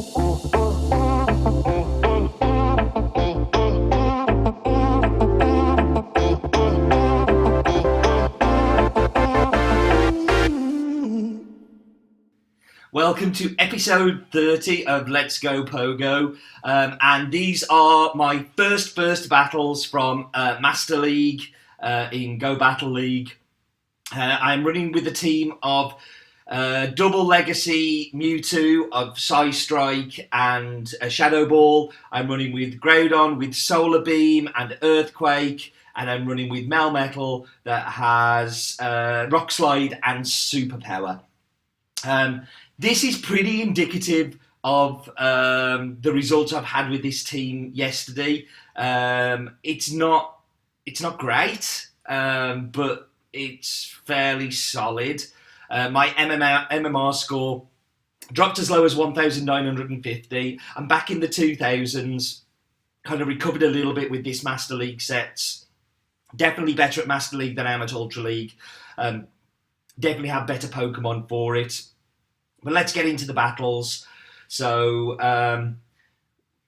Welcome to episode 30 of Let's Go Pogo, and these are my first battles from Master League in Go Battle League. I'm running with a team of Double Legacy Mewtwo of Psystrike and Shadow Ball. I'm running with Groudon with Solar Beam and Earthquake, and I'm running with Melmetal that has Rock Slide and Superpower. This is pretty indicative of the results I've had with this team yesterday. It's not great, but it's fairly solid. My MMR score dropped as low as 1,950. I'm back in the 2,000s. Kind of recovered a little bit with this Master League sets. Definitely better at Master League than I am at Ultra League. Definitely have better Pokemon for it. But let's get into the battles. So,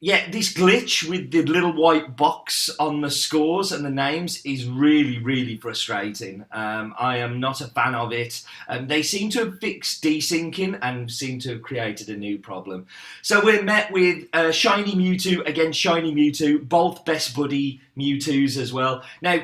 this glitch with the little white box on the scores and the names is really, really frustrating. I am not a fan of it. They seem to have fixed desyncing and seem to have created a new problem. So we're met with Shiny Mewtwo against Shiny Mewtwo, both best buddy Mewtwo's as well. Now,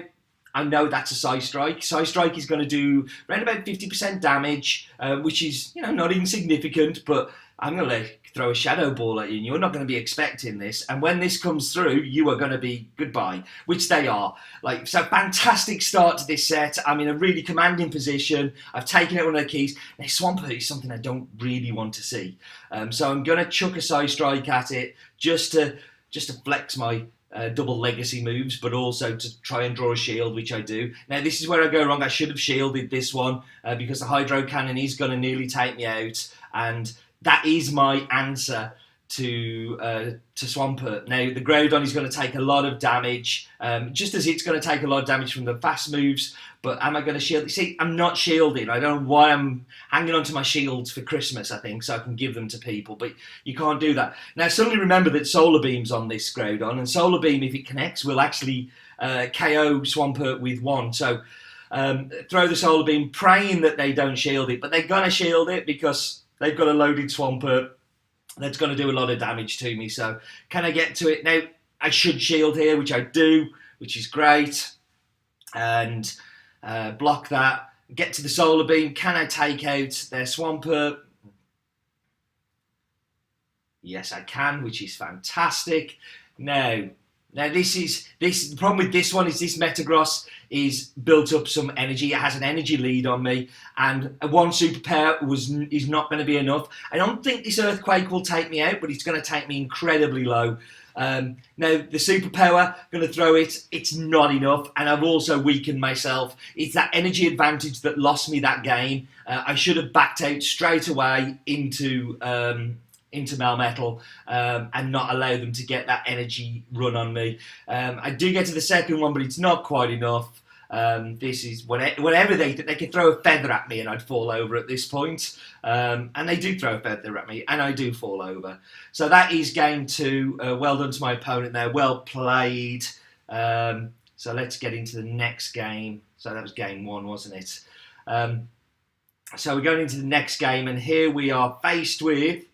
I know that's a Psystrike. Psystrike is going to do around about 50% damage, which is, not insignificant, but I'm going to throw a Shadow Ball at you, and you're not going to be expecting this. And when this comes through, you are going to be goodbye, which they are. So fantastic start to this set. I'm in a really commanding position. I've taken out one of the keys. Now, Swampert is something I don't really want to see. So I'm going to chuck a Psystrike at it just to flex my double legacy moves, but also to try and draw a shield, which I do. Now, this is where I go wrong. I should have shielded this one because the Hydro Cannon is going to nearly take me out, and that is my answer to Swampert. Now, the Groudon is going to take a lot of damage, just as it's going to take a lot of damage from the fast moves. But am I going to shield it? See, I'm not shielding. I don't know why I'm hanging on to my shields for Christmas, I think, so I can give them to people. But you can't do that. Now, suddenly remember that Solar Beam's on this Groudon, and Solar Beam, if it connects, will actually KO Swampert with one. So throw the Solar Beam, praying that they don't shield it. But they're going to shield it because they've got a loaded Swampert that's going to do a lot of damage to me. So can I get to it? Now, I should shield here, which I do, which is great. And block that. Get to the Solar Beam. Can I take out their Swampert? Yes, I can, which is fantastic. Now the problem with this one is this Metagross is built up some energy. It has an energy lead on me, and one Superpower is not going to be enough. I don't think this Earthquake will take me out, but it's going to take me incredibly low. Now, the Superpower, going to throw it, it's not enough, and I've also weakened myself. It's that energy advantage that lost me that game. I should have backed out straight away into Melmetal and not allow them to get that energy run on me. I do get to the second one, but it's not quite enough. This is whatever they could throw a feather at me and I'd fall over at this point. And they do throw a feather at me and I do fall over. So that is game two. Well done to my opponent there. Well played. So let's get into the next game. So that was game one, wasn't it? So we're going into the next game, and here we are faced with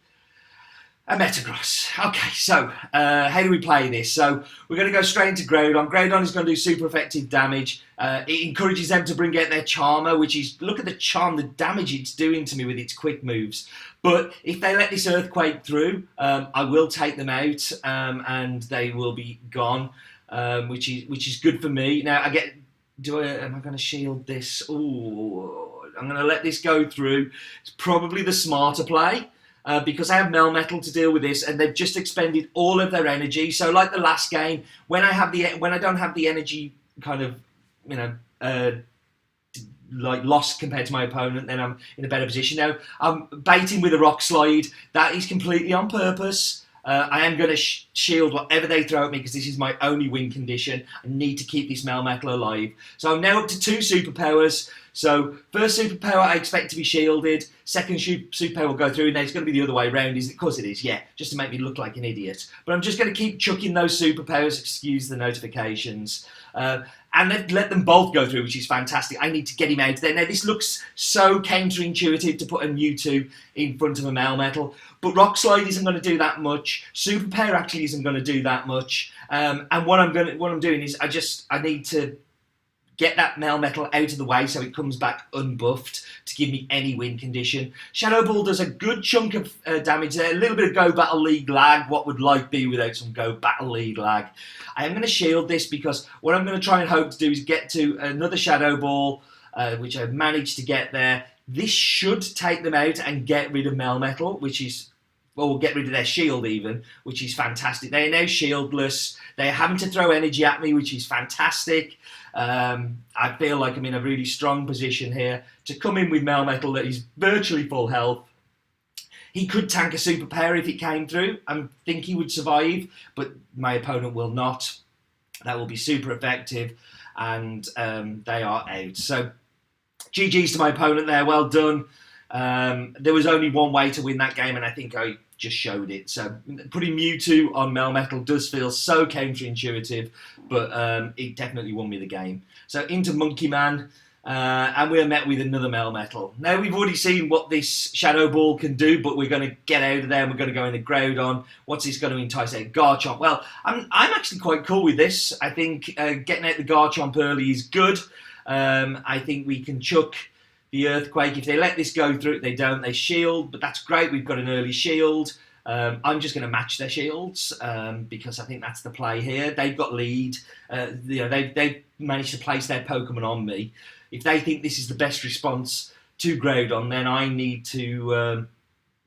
a Metagross. Okay, so how do we play this? So we're going to go straight into Groudon. Groudon is going to do super effective damage. It encourages them to bring out their Charmer, which is, look at the charm, the damage it's doing to me with its quick moves. But if they let this Earthquake through, I will take them out and they will be gone, which is good for me. Now, am I going to shield this? Ooh, I'm going to let this go through. It's probably the smarter play. Because I have Melmetal to deal with this, and they've just expended all of their energy. So, like the last game, when I don't have the energy kind of, lost compared to my opponent, then I'm in a better position. Now, I'm baiting with a Rock Slide. That is completely on purpose. I am going to shield whatever they throw at me because this is my only win condition. I need to keep this Melmetal alive. So I'm now up to 2 Superpowers. So first superpower I expect to be shielded. Second superpower will go through, and then it's going to be the other way around. Is it? Of course it is, yeah, just to make me look like an idiot. But I'm just going to keep chucking those superpowers, excuse the notifications, and let them both go through, which is fantastic. I need to get him out of there. Now, this looks so counterintuitive to put a Mewtwo in front of a Melmetal, but Rock Slide isn't going to do that much. Superpower actually isn't going to do that much. And what I'm doing is I need to get that Melmetal out of the way so it comes back unbuffed to give me any win condition. Shadow Ball does a good chunk of damage there. A little bit of Go Battle League lag. What would life be without some Go Battle League lag? I am going to shield this because what I'm going to try and hope to do is get to another Shadow Ball, which I've managed to get there. This should take them out and get rid of Melmetal, which is... or get rid of their shield even, which is fantastic. They are now shieldless. They're having to throw energy at me, which is fantastic. I feel like I'm in a really strong position here to come in with Melmetal that is virtually full health. He could tank a superpower if it came through. I think he would survive, but my opponent will not. That will be super effective, and they are out. So GG's to my opponent there. Well done. There was only one way to win that game, and I think I just showed it. So putting Mewtwo on Melmetal does feel so counterintuitive, but it definitely won me the game. So into Monkey Man, and we're met with another Melmetal. Now we've already seen what this Shadow Ball can do, but we're going to get out of there and we're going to go into Groudon. What's this going to entice out? Garchomp. Well, I'm actually quite cool with this. I think getting out the Garchomp early is good. I think we can chuck the Earthquake. If they let this go through, they don't. They shield, but that's great. We've got an early shield. I'm just going to match their shields because I think that's the play here. They've got lead. They've managed to place their Pokemon on me. If they think this is the best response to Groudon, then I need to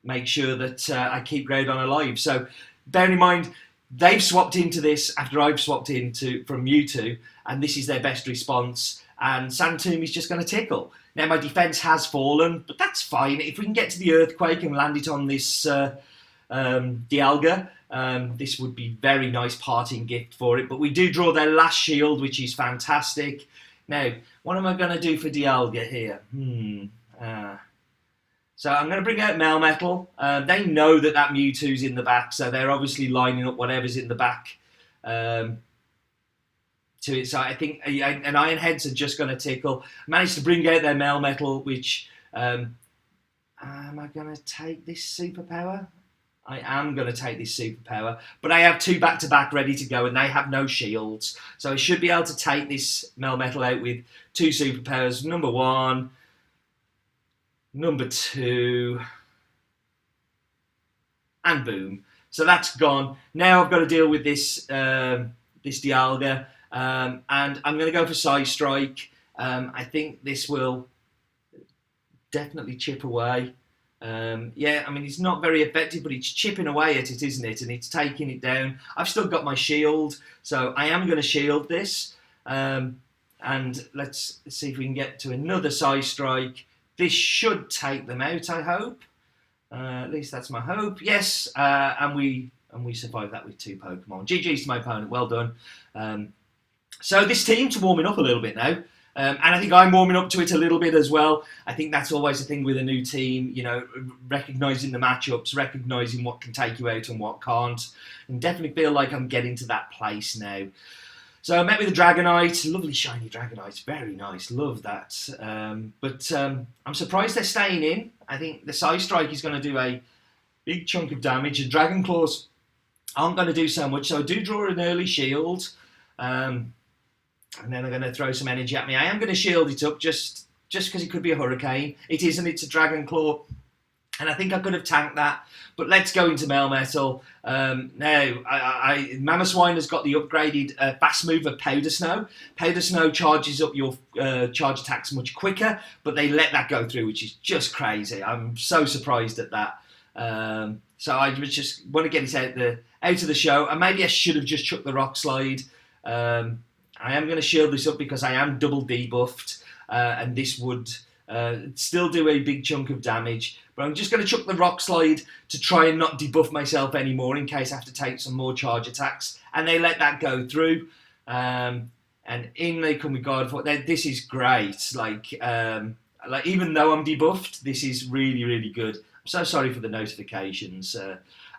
make sure that I keep Groudon alive. So bearing in mind, they've swapped into this after I've swapped into from Mewtwo, and this is their best response. And Santoom is just going to tickle. Now, my defence has fallen, but that's fine. If we can get to the Earthquake and land it on this Dialga, this would be very nice parting gift for it. But we do draw their last shield, which is fantastic. Now, what am I going to do for Dialga here? So I'm going to bring out Melmetal. They know that Mewtwo's in the back, so they're obviously lining up whatever's in the back. To it. So I think an Iron Heads are just going to tickle. Managed to bring out their Melmetal, which... am I going to take this superpower? I am going to take this superpower. But I have two back-to-back ready to go, and they have no shields. So I should be able to take this Melmetal out with two superpowers. Number one. Number two. And boom. So that's gone. Now I've got to deal with this, this Dialga. And I'm going to go for Psy Strike. I think this will definitely chip away. Yeah, I mean, it's not very effective, but it's chipping away at it, isn't it? And it's taking it down. I've still got my shield, so I am going to shield this. And let's see if we can get to another Psy Strike. This should take them out, I hope. At least that's my hope. Yes, and we survived that with two Pokemon. GG's to my opponent. Well done. So this team's warming up a little bit now. And I think I'm warming up to it a little bit as well. I think that's always the thing with a new team, you know, recognising the matchups, recognising what can take you out and what can't. And definitely feel like I'm getting to that place now. So I met with the Dragonite, lovely shiny Dragonite, very nice, love that. But I'm surprised they're staying in. I think the Psy Strike is going to do a big chunk of damage, and Dragon Claws aren't going to do so much. So I do draw an early shield. And then they're going to throw some energy at me. I am going to shield it up just because it could be a Hurricane. It isn't. It's a Dragon Claw. And I think I could have tanked that. But let's go into Melmetal. Now, Mamoswine has got the upgraded fast move of Powder Snow. Powder Snow charges up your charge attacks much quicker, but they let that go through, which is just crazy. I'm so surprised at that. So I just want to get it out of the show. And maybe I should have just chucked the Rock Slide. I am going to shield this up because I am double debuffed, and this would still do a big chunk of damage. But I'm just going to chuck the Rock Slide to try and not debuff myself anymore in case I have to take some more charge attacks. And they let that go through. And and in they come with guard for. This is great. Like even though I'm debuffed, this is really, really good. I'm so sorry for the notifications.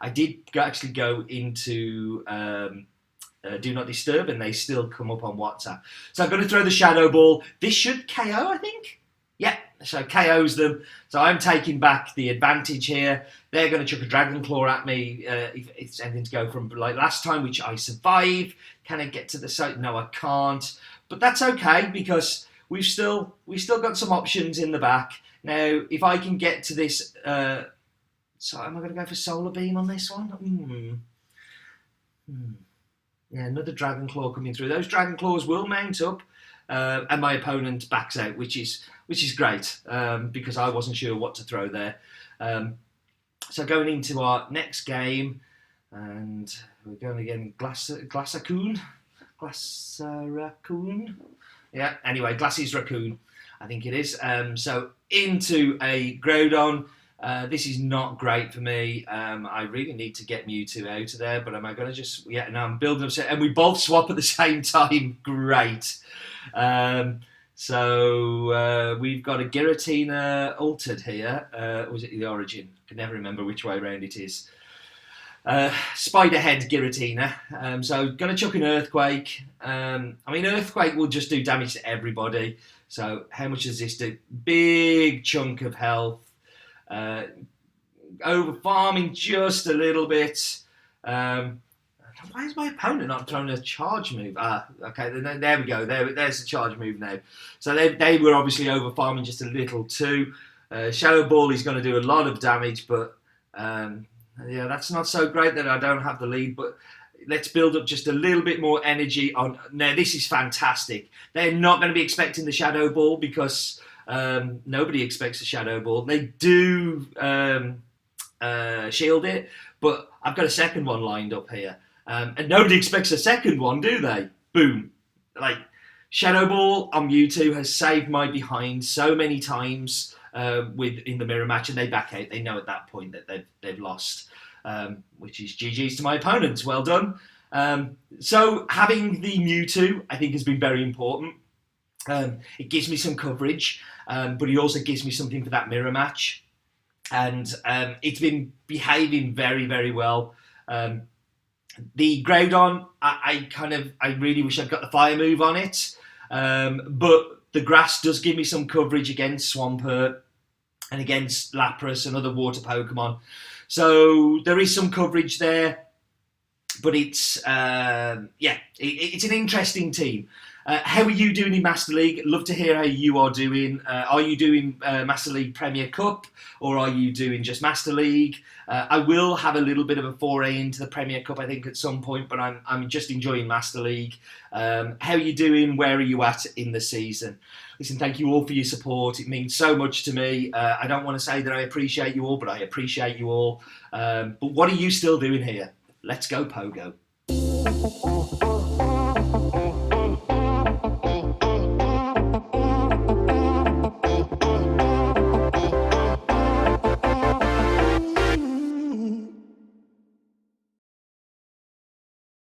I did actually go into Do Not Disturb, and they still come up on WhatsApp. So I'm going to throw the Shadow Ball. This should KO, I think. Yeah, so KOs them. So I'm taking back the advantage here. They're going to chuck a Dragon Claw at me if it's anything to go from like last time, which I survived. Can I get to the site? No, I can't. But that's okay because we've still got some options in the back. Now, if I can get to this... so am I going to go for Solar Beam on this one? Yeah, another Dragon Claw coming through. Those Dragon Claws will mount up, and my opponent backs out, which is great because I wasn't sure what to throw there. So going into our next game, and we're going again Glassracoon. Yeah. Anyway, Glassy's Raccoon, I think it is. So into a Groudon. This is not great for me. I really need to get Mewtwo out of there, but am I going to just... Yeah, no, I'm building up... And we both swap at the same time. Great. So we've got a Giratina altered here. Or was it the Origin? I can never remember which way around it is. Spiderhead Giratina. So going to chuck an Earthquake. I mean, Earthquake will just do damage to everybody. So how much does this do? Big chunk of health. Over farming just a little bit. Why is my opponent not throwing a charge move? Okay, there we go. There's the charge move now. So they were obviously over farming just a little too. Shadow Ball is going to do a lot of damage, but yeah, that's not so great that I don't have the lead. But let's build up just a little bit more energy on. Now this is fantastic. They're not going to be expecting the Shadow Ball because nobody expects a Shadow Ball. They do shield it, but I've got a second one lined up here. And nobody expects a second one, do they? Boom. Like, Shadow Ball on Mewtwo has saved my behind so many times in the mirror match, and they back out. They know at that point that they've lost, which is GG's to my opponents. Well done. So having the Mewtwo, I think, has been very important. It gives me some coverage, but it also gives me something for that mirror match. And it's been behaving very, very well. The Groudon, I really wish I'd got the fire move on it. But the grass does give me some coverage against Swampert and against Lapras and other water Pokemon. So there is some coverage there. But it's, it's an interesting team. How are you doing in Master League? Love to hear how you are doing. Are you doing Master League Premier Cup, or are you doing just Master League? I will have a little bit of a foray into the Premier Cup, I think, at some point, but I'm just enjoying Master League. How are you doing? Where are you at in the season? Listen, thank you all for your support. It means so much to me. I don't want to say that I appreciate you all, but I appreciate you all. But what are you still doing here? Let's go, Pogo.